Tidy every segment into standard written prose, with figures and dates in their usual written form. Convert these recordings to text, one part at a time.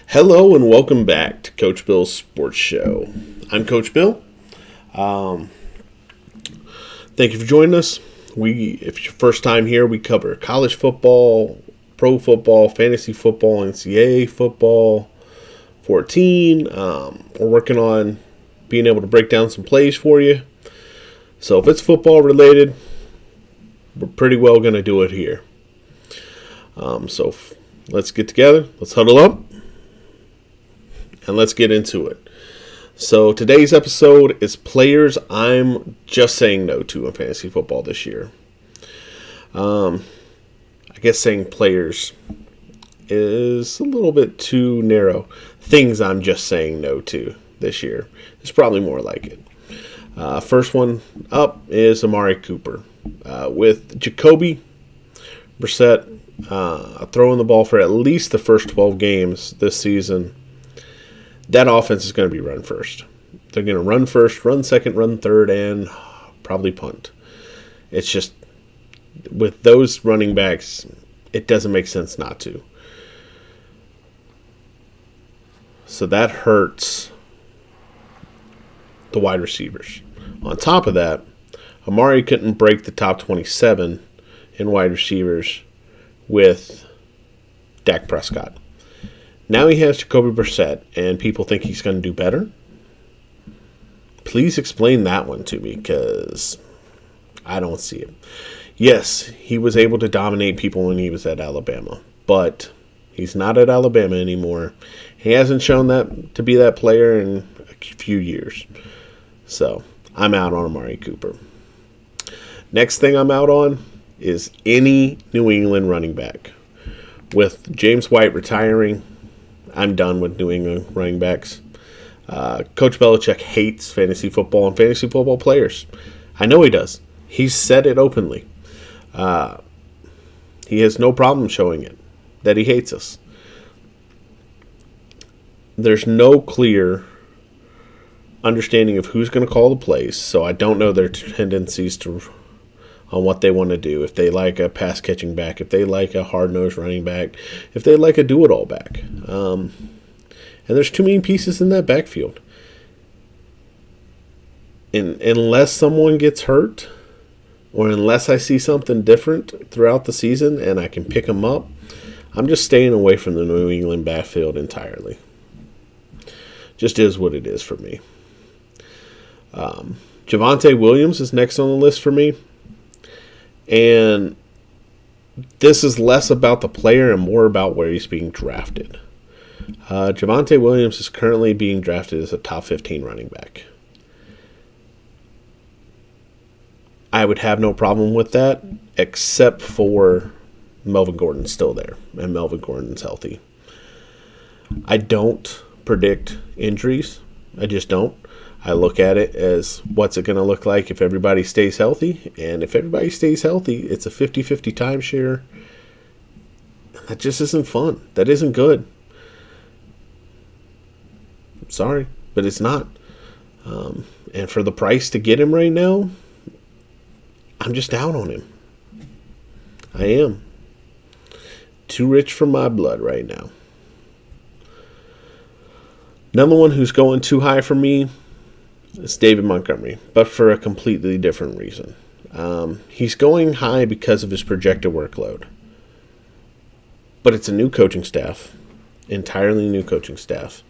Hello and welcome back to Coach Bill's Sports Show. I'm Coach Bill. Thank you for joining us. If it's your first time here, we cover college football, pro football, fantasy football, NCAA football, 14. We're working on being able to break down some plays for you. So if it's football related, we're pretty well going to do it here. Let's get together. Let's huddle up. And let's get into it. So today's episode is players I'm just saying no to in fantasy football this year. I guess saying players is a little bit too narrow. Things I'm just saying no to this year is probably more like it. First one up is Amari Cooper. With Jacoby, Brissette throwing the ball for at least the first 12 games this season, that offense is going to be run first. They're going to run first, run second, run third, and probably punt. It's just, with those running backs, it doesn't make sense not to. So that hurts the wide receivers. On top of that, Amari couldn't break the top 27 in wide receivers with Dak Prescott. Now he has Jacoby Brissette, and people think he's going to do better. Please explain that one to me, because I don't see it. Yes, he was able to dominate people when he was at Alabama, but he's not at Alabama anymore. He hasn't shown that to be that player in a few years. So I'm out on Amari Cooper. Next thing I'm out on is any New England running back. With James White retiring, I'm done with New England running backs. Coach Belichick hates fantasy football and fantasy football players. I know he does. He's said it openly. He has no problem showing it, that he hates us. There's no clear understanding of who's going to call the plays, so I don't know their tendencies on what they want to do. If they like a pass-catching back, if they like a hard-nosed running back, if they like a do-it-all back. And there's too many pieces in that backfield. And unless someone gets hurt, or unless I see something different throughout the season and I can pick them up, I'm just staying away from the New England backfield entirely. Just is what it is for me. Javonte Williams is next on the list for me. And this is less about the player and more about where he's being drafted. Javonte Williams is currently being drafted as a top 15 running back. I would have no problem with that, except for Melvin Gordon's still there, and Melvin Gordon's healthy. I don't predict injuries. I just don't. I look at it as what's it going to look like if everybody stays healthy. And if everybody stays healthy, it's a 50-50 timeshare. That just isn't fun. That isn't good. I'm sorry, but it's not. And for the price to get him right now, I'm just out on him. I am. Too rich for my blood right now. Another one who's going too high for me, it's David Montgomery, but for a completely different reason. He's going high because of his projected workload. But it's a new coaching staff, entirely new coaching staff.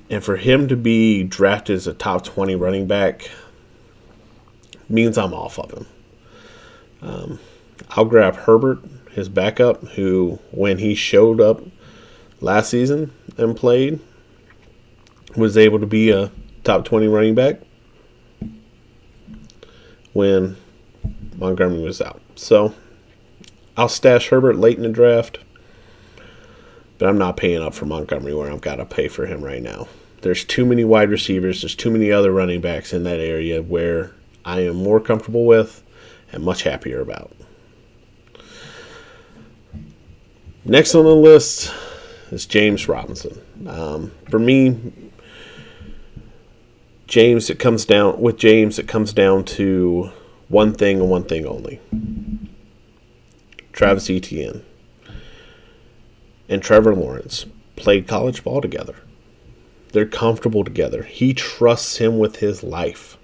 And for him to be drafted as a top 20 running back means I'm off of him. I'll grab Herbert, his backup, who, when he showed up last season and played, was able to be a top 20 running back when Montgomery was out. So I'll stash Herbert late in the draft, but I'm not paying up for Montgomery where I've got to pay for him right now. There's too many wide receivers. There's too many other running backs in that area where I am more comfortable with and much happier about. Next on the list is James Robinson. For me, James, it comes down to one thing and one thing only. Travis Etienne and Trevor Lawrence played college ball together. They're comfortable together. He trusts him with his life.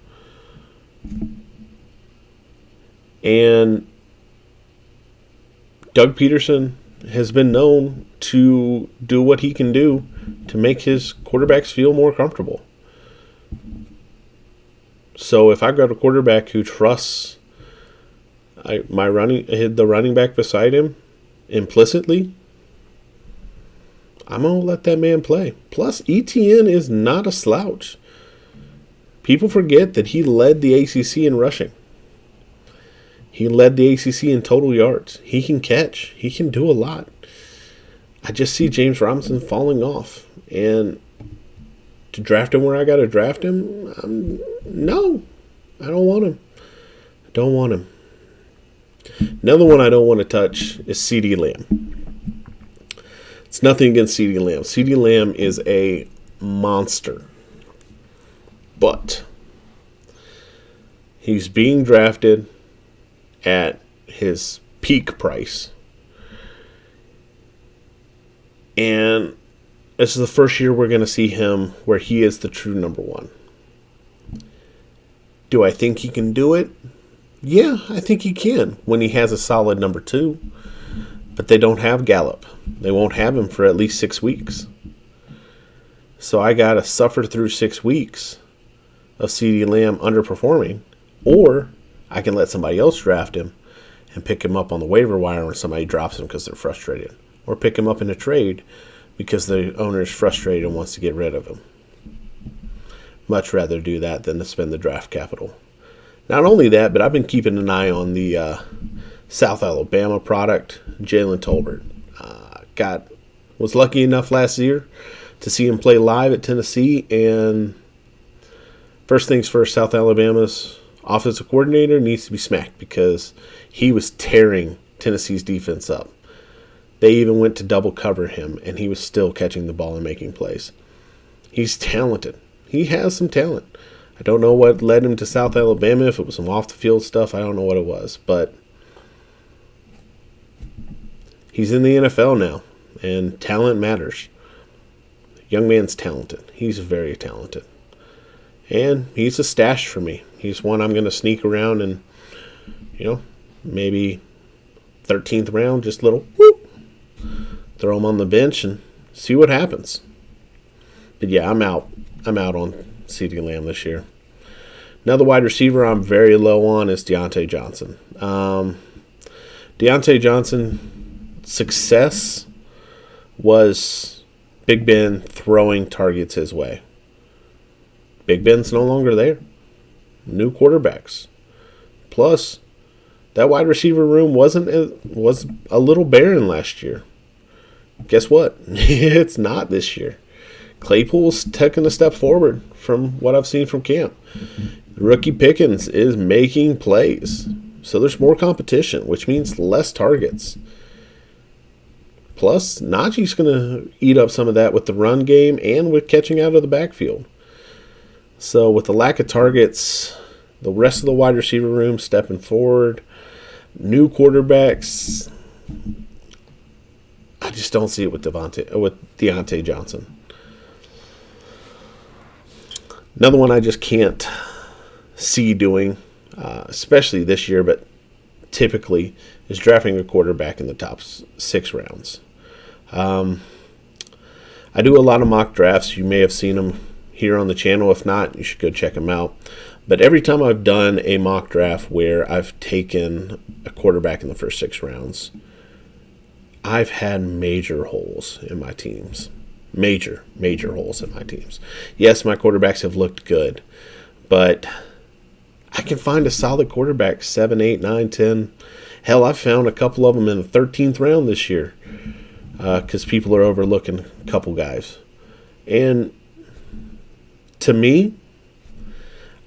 And Doug Peterson has been known to do what he can do to make his quarterbacks feel more comfortable. So if I got a quarterback who trusts the running back beside him implicitly, I'm going to let that man play. Plus, ETN is not a slouch. People forget that he led the ACC in rushing. He led the ACC in total yards. He can catch. He can do a lot. I just see James Robinson falling off. And to draft him where I got to draft him, no. I don't want him. I don't want him. Another one I don't want to touch is CeeDee Lamb. It's nothing against CeeDee Lamb. CeeDee Lamb is a monster. But he's being drafted at his peak price. And this is the first year we're going to see him where he is the true number one. Do I think he can do it? Yeah, I think he can when he has a solid number two. But they don't have Gallup. They won't have him for at least 6 weeks. So I got to suffer through 6 weeks of CeeDee Lamb underperforming. Or I can let somebody else draft him and pick him up on the waiver wire when somebody drops him because they're frustrated. Or pick him up in a trade because the owner is frustrated and wants to get rid of him. Much rather do that than to spend the draft capital. Not only that, but I've been keeping an eye on the South Alabama product, Jalen Tolbert. Was lucky enough last year to see him play live at Tennessee. And first things first, South Alabama's offensive coordinator needs to be smacked because he was tearing Tennessee's defense up. They even went to double cover him, and he was still catching the ball and making plays. He's talented. He has some talent. I don't know what led him to South Alabama, if it was some off-the-field stuff. I don't know what it was. But he's in the NFL now, and talent matters. Young man's talented. He's very talented. And he's a stash for me. He's one I'm going to sneak around and, maybe 13th round, just little whoop, throw him on the bench and see what happens. But yeah, I'm out on CeeDee Lamb this year. Another wide receiver I'm very low on is Deonte Johnson. Deonte Johnson, success was Big Ben throwing targets his way. Big Ben's no longer there. New quarterbacks. Plus, that wide receiver room was a little barren last year. Guess what? It's not this year. Claypool's taking a step forward from what I've seen from camp. Rookie Pickens is making plays. So there's more competition, which means less targets. Plus, Najee's going to eat up some of that with the run game and with catching out of the backfield. So with the lack of targets, the rest of the wide receiver room stepping forward, new quarterbacks, I just don't see it with Deonte Johnson. Another one I just can't see doing, especially this year, but typically, is drafting a quarterback in the top 6 rounds. I do a lot of mock drafts. You may have seen them here on the channel. If not, you should go check them out. But every time I've done a mock draft where I've taken a quarterback in the first 6 rounds, I've had major holes in my teams. Major holes in my teams. Yes, my quarterbacks have looked good, but I can find a solid quarterback 7, 8, 9, 10. Hell, I found a couple of them in the 13th round this year because people are overlooking a couple guys. And to me,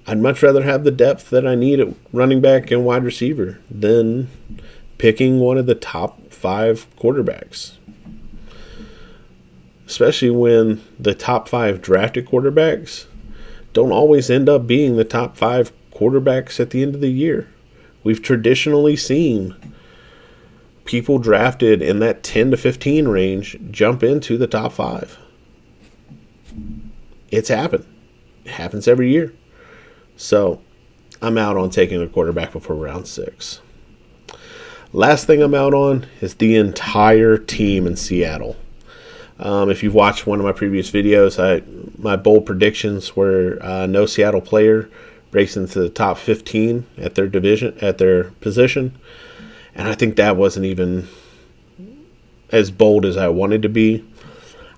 I'd much rather have the depth that I need at running back and wide receiver than picking one of the top 5 quarterbacks. Especially when the top 5 drafted quarterbacks don't always end up being the top 5 quarterbacks at the end of the year. We've traditionally seen people drafted in that 10 to 15 range jump into the top 5. It's happened. It happens every year. So I'm out on taking a quarterback before round 6. Last thing I'm out on is the entire team in Seattle. If you've watched one of my previous videos, my bold predictions were no Seattle player breaks into the top 15 at their position. And I think that wasn't even as bold as I wanted to be.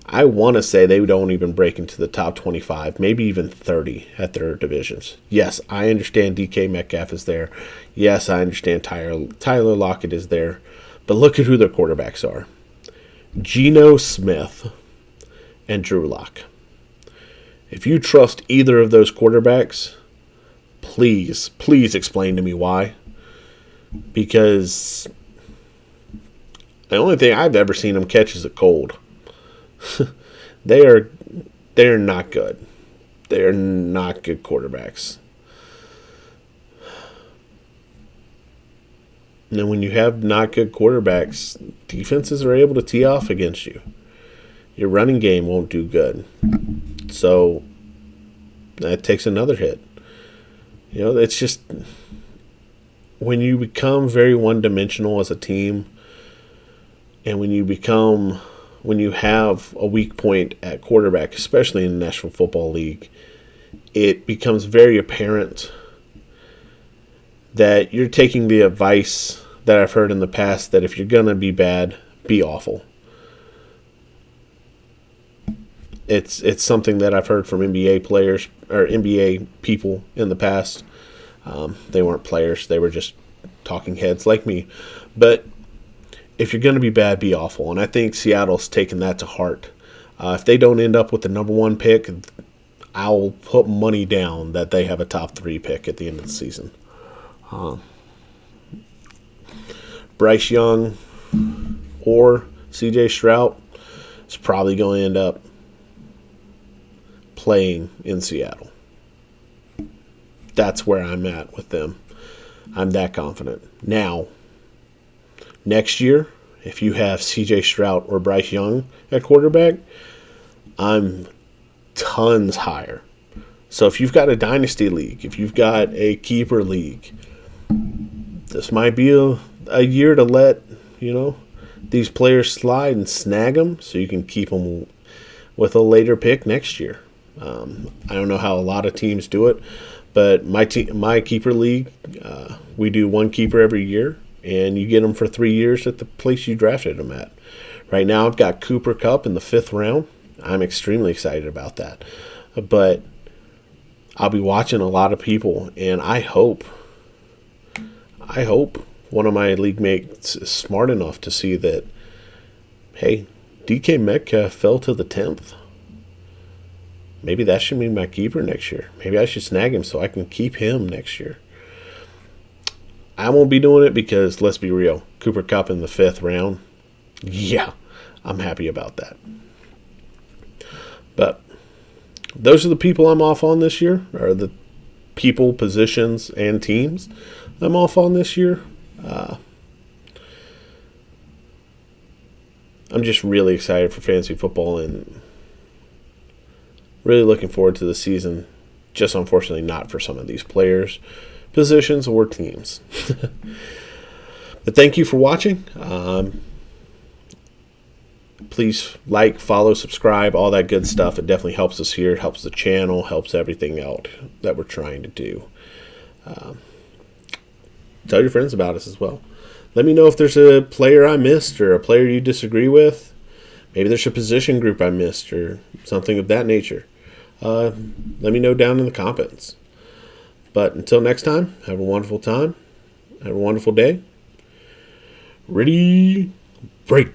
I want to say they don't even break into the top 25, maybe even 30 at their divisions. Yes, I understand DK Metcalf is there. Yes, I understand Tyler Lockett is there. But look at who their quarterbacks are. Geno Smith and Drew Lock. If you trust either of those quarterbacks, please explain to me why. Because the only thing I've ever seen them catch is a cold. They're not good. They're not good quarterbacks. And when you have not good quarterbacks, defenses are able to tee off against you. Your running game won't do good. So that takes another hit. It's just when you become very one-dimensional as a team, and when you have a weak point at quarterback, especially in the National Football League, it becomes very apparent that you're taking the advice that I've heard in the past that if you're going to be bad, be awful. It's something that I've heard from NBA players or NBA people in the past. They weren't players. They were just talking heads like me. But if you're going to be bad, be awful. And I think Seattle's taken that to heart. If they don't end up with the number 1 pick, I'll put money down that they have a top 3 pick at the end of the season. Bryce Young or CJ Stroud is probably going to end up playing in Seattle. That's where I'm at with them. I'm that confident. Now, next year, if you have CJ Stroud or Bryce Young at quarterback, I'm tons higher. So if you've got a dynasty league, if you've got a keeper league, this might be a year to let, these players slide and snag them so you can keep them with a later pick next year. I don't know how a lot of teams do it, but my keeper league, we do 1 keeper every year, and you get them for 3 years at the place you drafted them at. Right now, I've got Cooper Kupp in the 5th round. I'm extremely excited about that. But I'll be watching a lot of people, and I hope one of my league mates is smart enough to see that, hey, DK Metcalf fell to the 10th. Maybe that should be my keeper next year. Maybe I should snag him so I can keep him next year. I won't be doing it because, let's be real, Cooper Kupp in the 5th round, yeah, I'm happy about that. But those are the people I'm off on this year, or the people, positions, and teams I'm off on this year. I'm just really excited for fantasy football and really looking forward to the season. Just unfortunately not for some of these players, positions, or teams. But thank you for watching. Please like, follow, subscribe, all that good stuff. It definitely helps us here. It helps the channel, helps everything out that we're trying to do. Tell your friends about us as well. Let me know if there's a player I missed or a player you disagree with. Maybe there's a position group I missed or something of that nature. Let me know down in the comments. But until next time, have a wonderful time. Have a wonderful day. Ready, break.